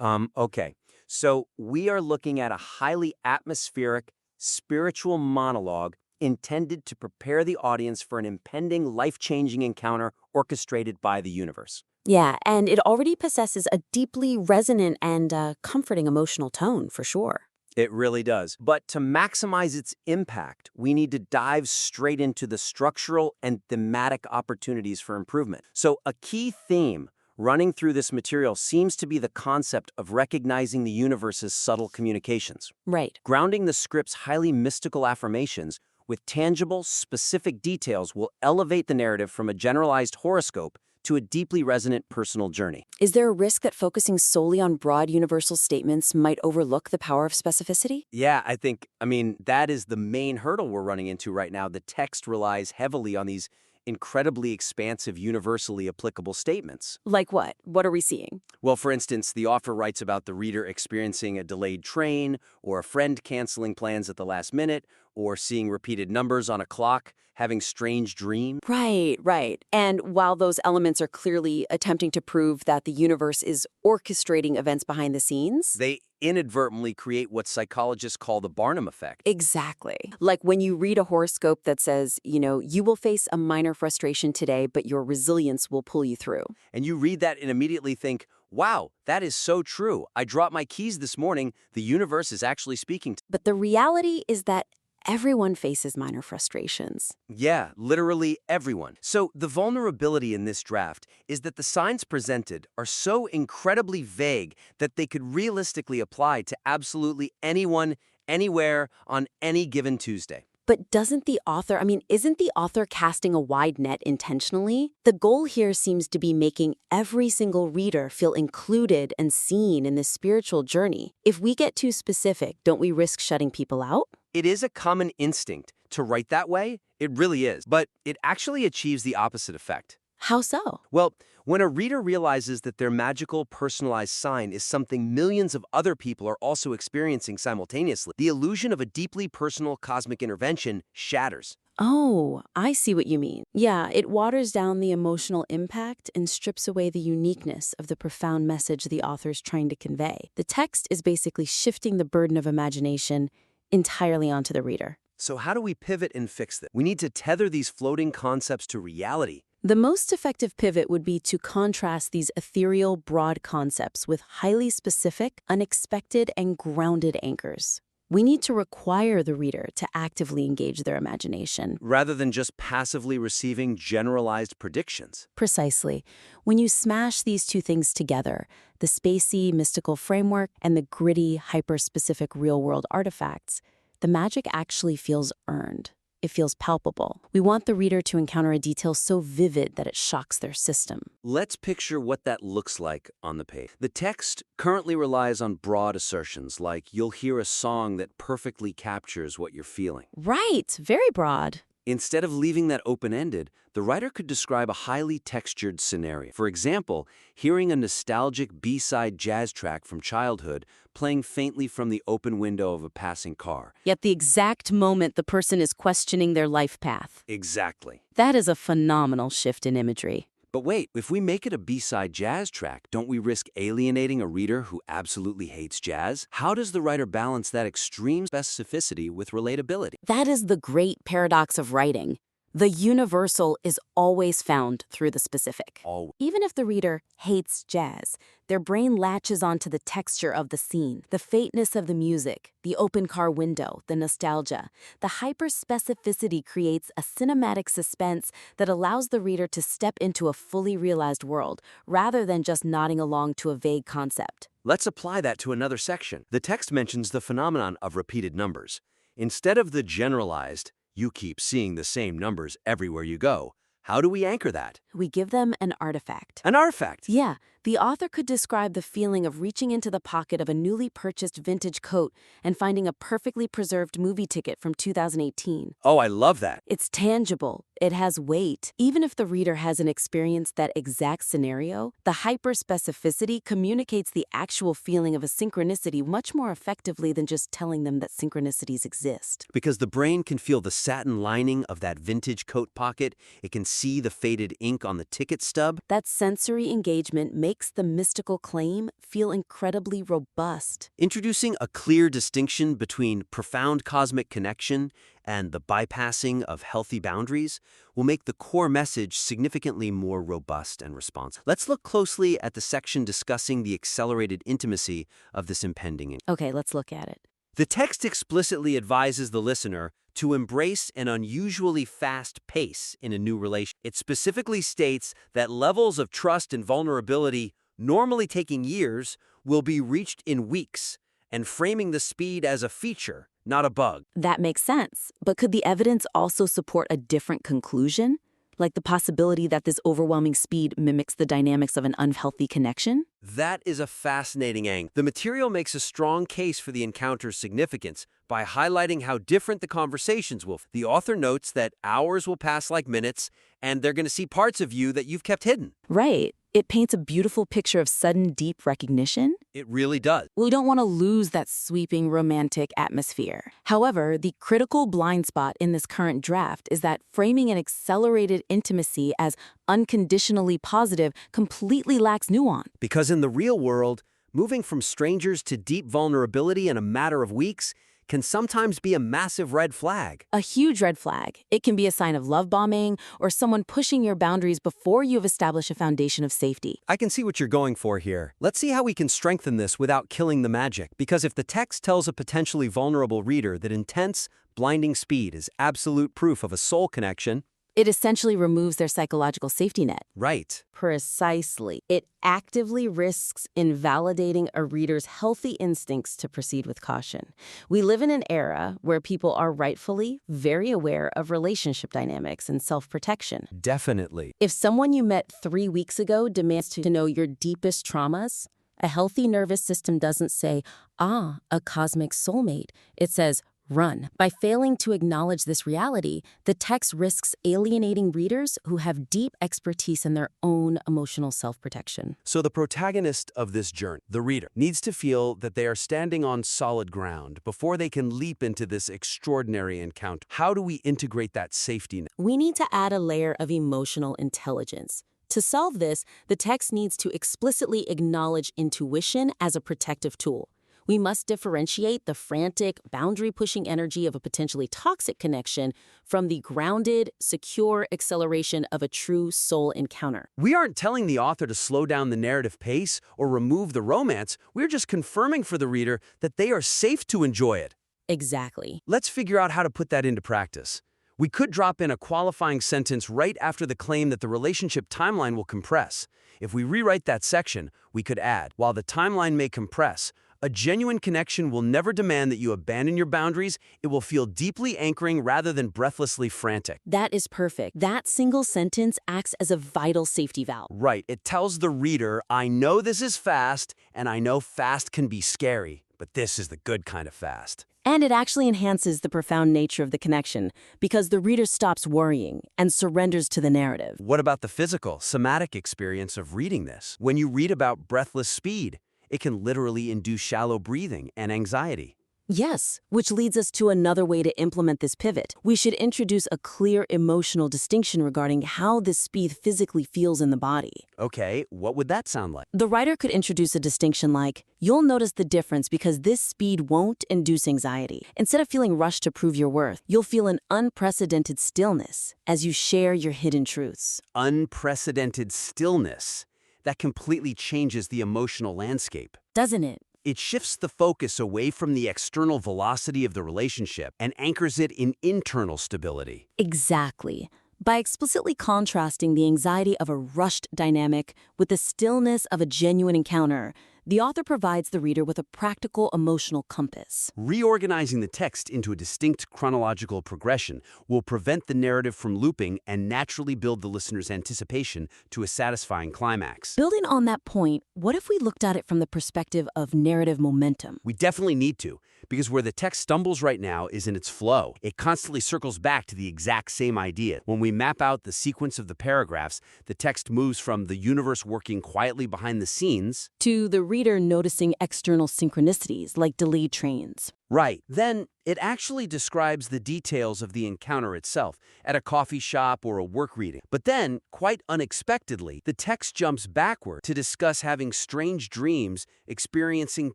Okay. So we are looking at a highly atmospheric, spiritual monologue intended to prepare the audience for an impending life-changing encounter orchestrated by the universe. Yeah, and it already possesses a deeply resonant and comforting emotional tone, for sure. It really does. But to maximize its impact, we need to dive straight into the structural and thematic opportunities for improvement. So, a key theme running through this material seems to be the concept of recognizing the universe's subtle communications, Right. grounding the script's highly mystical affirmations with tangible, specific details will elevate the narrative from a generalized horoscope to a deeply resonant personal journey. Is there a risk that focusing solely on broad universal statements might overlook the power of specificity? Yeah, I mean, that is the main hurdle we're running into right now. The text relies heavily on these incredibly expansive, universally applicable statements. Like what? What are we seeing? Well, for instance, the author writes about the reader experiencing a delayed train, or a friend canceling plans at the last minute, or seeing repeated numbers on a clock, having strange dreams. Right, right. And while those elements are clearly attempting to prove that the universe is orchestrating events behind the scenes, They inadvertently create what psychologists call the Barnum effect. exactly. Like when you read a horoscope that says, you will face a minor frustration today, but your resilience will pull you through. And you read that and immediately think, wow, that is so true. I dropped my keys this morning. The universe is actually speaking to me. But the reality is that everyone faces minor frustrations. Yeah, literally everyone. So the vulnerability in this draft is that the signs presented are so incredibly vague that they could realistically apply to absolutely anyone, anywhere, on any given Tuesday. But isn't the author casting a wide net intentionally? The goal here seems to be making every single reader feel included and seen in this spiritual journey. If we get too specific, don't we risk shutting people out? It is a common instinct to write that way, it really is, but it actually achieves the opposite effect. How so? Well, when a reader realizes that their magical, personalized sign is something millions of other people are also experiencing simultaneously, the illusion of a deeply personal cosmic intervention shatters. Oh, I see what you mean. Yeah, it waters down the emotional impact and strips away the uniqueness of the profound message the author's trying to convey. The text is basically shifting the burden of imagination entirely onto the reader. So how do we pivot and fix this? We need to tether these floating concepts to reality. The most effective pivot would be to contrast these ethereal, broad concepts with highly specific, unexpected, and grounded anchors. We need to require the reader to actively engage their imagination. Rather than just passively receiving generalized predictions. Precisely. When you smash these two things together, the spacey, mystical framework and the gritty, hyper-specific real-world artifacts, the magic actually feels earned. It feels palpable. We want the reader to encounter a detail so vivid that it shocks their system. Let's picture what that looks like on the page. The text currently relies on broad assertions like you'll hear a song that perfectly captures what you're feeling. Right, very broad. Instead of leaving that open-ended, the writer could describe a highly textured scenario. For example, hearing a nostalgic B-side jazz track from childhood playing faintly from the open window of a passing car. Yet the exact moment the person is questioning their life path. Exactly. That is a phenomenal shift in imagery. But wait, if we make it a B-side jazz track, don't we risk alienating a reader who absolutely hates jazz? How does the writer balance that extreme specificity with relatability? That is the great paradox of writing. The universal is always found through the specific. Always. Even if the reader hates jazz, their brain latches onto the texture of the scene, the faintness of the music, the open car window, the nostalgia. The hyper-specificity creates a cinematic suspense that allows the reader to step into a fully realized world, rather than just nodding along to a vague concept. Let's apply that to another section. The text mentions the phenomenon of repeated numbers. Instead of the generalized, you keep seeing the same numbers everywhere you go, how do we anchor that? We give them an artifact. An artifact. Yeah, the author could describe the feeling of reaching into the pocket of a newly purchased vintage coat and finding a perfectly preserved movie ticket from 2018. Oh, I love that. It's tangible. It has weight. Even if the reader hasn't experienced that exact scenario, the hyperspecificity communicates the actual feeling of a synchronicity much more effectively than just telling them that synchronicities exist. Because the brain can feel the satin lining of that vintage coat pocket, it can see the faded ink on the ticket stub. That sensory engagement makes makes the mystical claim feel incredibly robust. Introducing a clear distinction between profound cosmic connection and the bypassing of healthy boundaries will make the core message significantly more robust and responsive. Let's look closely at the section discussing the accelerated intimacy of this impending. Okay, let's look at it. The text explicitly advises the listener to embrace an unusually fast pace in a new relation. It specifically states that levels of trust and vulnerability, normally taking years, will be reached in weeks, and framing the speed as a feature, not a bug. That makes sense. But could the evidence also support a different conclusion? Like the possibility that this overwhelming speed mimics the dynamics of an unhealthy connection? That is a fascinating angle. The material makes a strong case for the encounter's significance by highlighting how different the conversations will. The author notes that hours will pass like minutes, and they're going to see parts of you that you've kept hidden. Right. It paints a beautiful picture of sudden, deep recognition. It really does. We don't want to lose that sweeping, romantic atmosphere. However, the critical blind spot in this current draft is that framing an accelerated intimacy as unconditionally positive completely lacks nuance. Because in the real world, moving from strangers to deep vulnerability in a matter of weeks can sometimes be a massive red flag. A huge red flag. It can be a sign of love bombing or someone pushing your boundaries before you've established a foundation of safety. I can see what you're going for here. Let's see how we can strengthen this without killing the magic. Because if the text tells a potentially vulnerable reader that intense, blinding speed is absolute proof of a soul connection, it essentially removes their psychological safety net. Right. Precisely. It actively risks invalidating a reader's healthy instincts to proceed with caution. We live in an era where people are rightfully very aware of relationship dynamics and self-protection. Definitely. If someone you met 3 weeks ago demands to know your deepest traumas, a healthy nervous system doesn't say, a cosmic soulmate. It says, run. By failing to acknowledge this reality, the text risks alienating readers who have deep expertise in their own emotional self-protection. So the protagonist of this journey, the reader, needs to feel that they are standing on solid ground before they can leap into this extraordinary encounter. How do we integrate that safety net? We need to add a layer of emotional intelligence. To solve this, the text needs to explicitly acknowledge intuition as a protective tool. We must differentiate the frantic, boundary-pushing energy of a potentially toxic connection from the grounded, secure acceleration of a true soul encounter. We aren't telling the author to slow down the narrative pace or remove the romance. We're just confirming for the reader that they are safe to enjoy it. Exactly. Let's figure out how to put that into practice. We could drop in a qualifying sentence right after the claim that the relationship timeline will compress. If we rewrite that section, we could add, while the timeline may compress, a genuine connection will never demand that you abandon your boundaries. It will feel deeply anchoring rather than breathlessly frantic. That is perfect. That single sentence acts as a vital safety valve. Right. It tells the reader, I know this is fast, and I know fast can be scary, but this is the good kind of fast. And it actually enhances the profound nature of the connection because the reader stops worrying and surrenders to the narrative. What about the physical, somatic experience of reading this? When you read about breathless speed, it can literally induce shallow breathing and anxiety. Yes, which leads us to another way to implement this pivot. We should introduce a clear emotional distinction regarding how this speed physically feels in the body. Okay, what would that sound like? The writer could introduce a distinction like, you'll notice the difference because this speed won't induce anxiety. Instead of feeling rushed to prove your worth, you'll feel an unprecedented stillness as you share your hidden truths. Unprecedented stillness. That completely changes the emotional landscape. Doesn't it? It shifts the focus away from the external velocity of the relationship and anchors it in internal stability. Exactly. By explicitly contrasting the anxiety of a rushed dynamic with the stillness of a genuine encounter, the author provides the reader with a practical emotional compass. Reorganizing the text into a distinct chronological progression will prevent the narrative from looping and naturally build the listener's anticipation to a satisfying climax. Building on that point, what if we looked at it from the perspective of narrative momentum? We definitely need to, because where the text stumbles right now is in its flow. It constantly circles back to the exact same idea. When we map out the sequence of the paragraphs, the text moves from the universe working quietly behind the scenes To the reader noticing external synchronicities like delayed trains. Right. Then it actually describes the details of the encounter itself at a coffee shop or a work reading. But then, quite unexpectedly, the text jumps backward to discuss having strange dreams, experiencing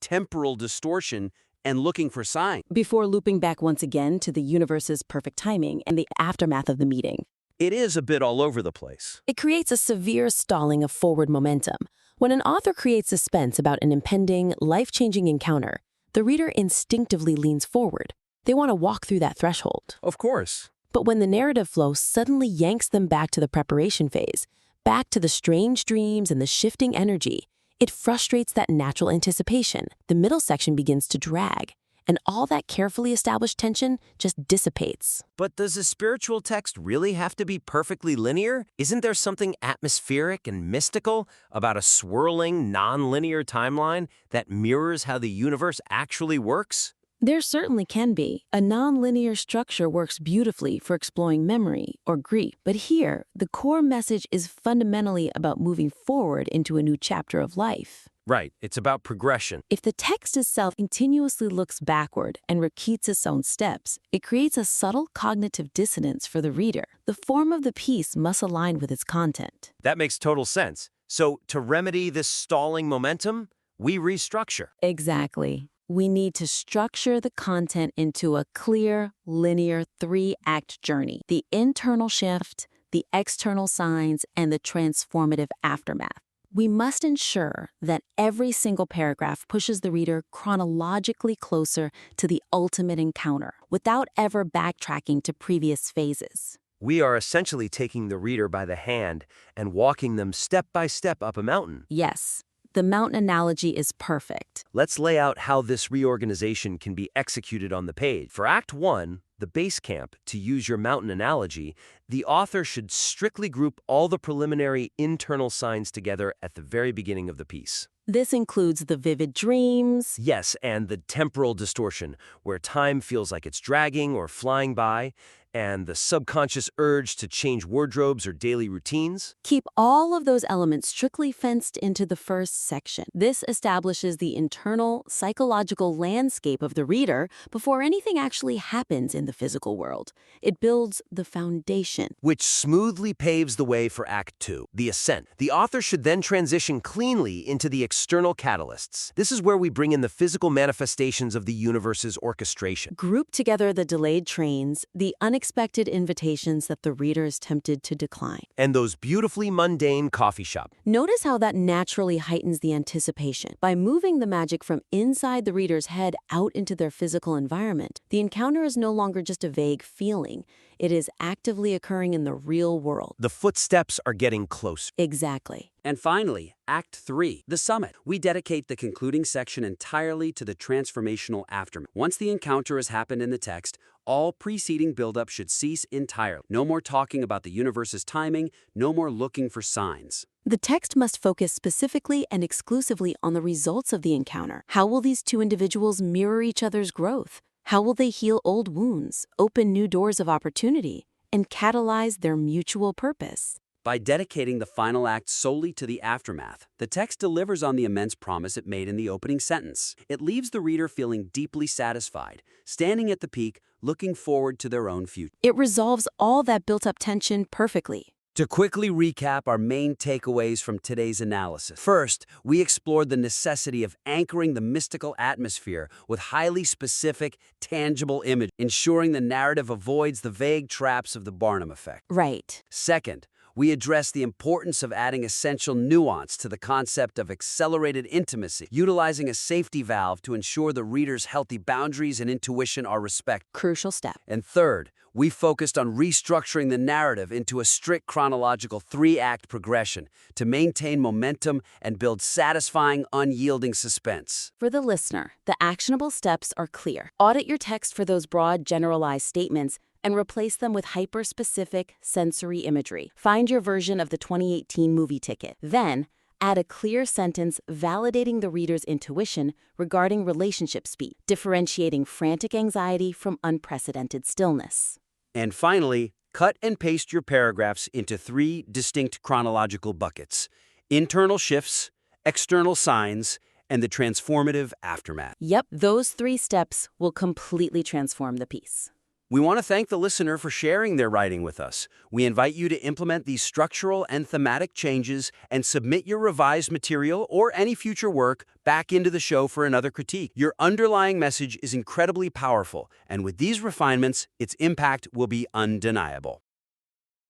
temporal distortion, and looking for signs. Before looping back once again to the universe's perfect timing and the aftermath of the meeting. It is a bit all over the place. It creates a severe stalling of forward momentum. When an author creates suspense about an impending, life-changing encounter, the reader instinctively leans forward. They want to walk through that threshold. Of course. But when the narrative flow suddenly yanks them back to the preparation phase, back to the strange dreams and the shifting energy, it frustrates that natural anticipation. The middle section begins to drag, and all that carefully established tension just dissipates. But does a spiritual text really have to be perfectly linear? Isn't there something atmospheric and mystical about a swirling, non-linear timeline that mirrors how the universe actually works? There certainly can be. A nonlinear structure works beautifully for exploring memory or grief. But here, the core message is fundamentally about moving forward into a new chapter of life. Right, it's about progression. If the text itself continuously looks backward and repeats its own steps, it creates a subtle cognitive dissonance for the reader. The form of the piece must align with its content. That makes total sense. So, to remedy this stalling momentum, we restructure. Exactly. We need to structure the content into a clear, linear, three-act journey. The internal shift, the external signs, and the transformative aftermath. We must ensure that every single paragraph pushes the reader chronologically closer to the ultimate encounter without ever backtracking to previous phases. We are essentially taking the reader by the hand and walking them step by step up a mountain. Yes, the mountain analogy is perfect. Let's lay out how this reorganization can be executed on the page. For Act 1, the base camp, to use your mountain analogy, the author should strictly group all the preliminary internal signs together at the very beginning of the piece. This includes the vivid dreams. Yes, and the temporal distortion, where time feels like it's dragging or flying by, and the subconscious urge to change wardrobes or daily routines. Keep all of those elements strictly fenced into the first section. This establishes the internal, psychological landscape of the reader before anything actually happens in the physical world. It builds the foundation. Which smoothly paves the way for Act 2, the ascent. The author should then transition cleanly into the external catalysts. This is where we bring in the physical manifestations of the universe's orchestration. Group together the delayed trains, the unexpected invitations that the reader is tempted to decline. And those beautifully mundane coffee shop. Notice how that naturally heightens the anticipation. By moving the magic from inside the reader's head out into their physical environment, the encounter is no longer just a vague feeling. It is actively occurring in the real world. The footsteps are getting closer. Exactly. And finally, Act 3, the summit. We dedicate the concluding section entirely to the transformational aftermath. Once the encounter has happened in the text, all preceding buildup should cease entirely. No more talking about the universe's timing, no more looking for signs. The text must focus specifically and exclusively on the results of the encounter. How will these two individuals mirror each other's growth? How will they heal old wounds, open new doors of opportunity, and catalyze their mutual purpose? By dedicating the final act solely to the aftermath, the text delivers on the immense promise it made in the opening sentence. It leaves the reader feeling deeply satisfied, standing at the peak, looking forward to their own future. It resolves all that built-up tension perfectly. To quickly recap our main takeaways from today's analysis. First, we explored the necessity of anchoring the mystical atmosphere with highly specific, tangible images, ensuring the narrative avoids the vague traps of the Barnum effect. Right. Second, we address the importance of adding essential nuance to the concept of accelerated intimacy, utilizing a safety valve to ensure the reader's healthy boundaries and intuition are respected. Crucial step. And third, we focused on restructuring the narrative into a strict chronological three-act progression to maintain momentum and build satisfying, unyielding suspense. For the listener, the actionable steps are clear. Audit your text for those broad, generalized statements and replace them with hyper-specific sensory imagery. Find your version of the 2018 movie ticket. Then, Add a clear sentence validating the reader's intuition regarding relationship speed, differentiating frantic anxiety from unprecedented stillness. And finally, cut and paste your paragraphs into 3 distinct chronological buckets: internal shifts, external signs, and the transformative aftermath. Yep, those 3 steps will completely transform the piece. We want to thank the listener for sharing their writing with us. We invite you to implement these structural and thematic changes and submit your revised material or any future work back into the show for another critique. Your underlying message is incredibly powerful, and with these refinements, its impact will be undeniable.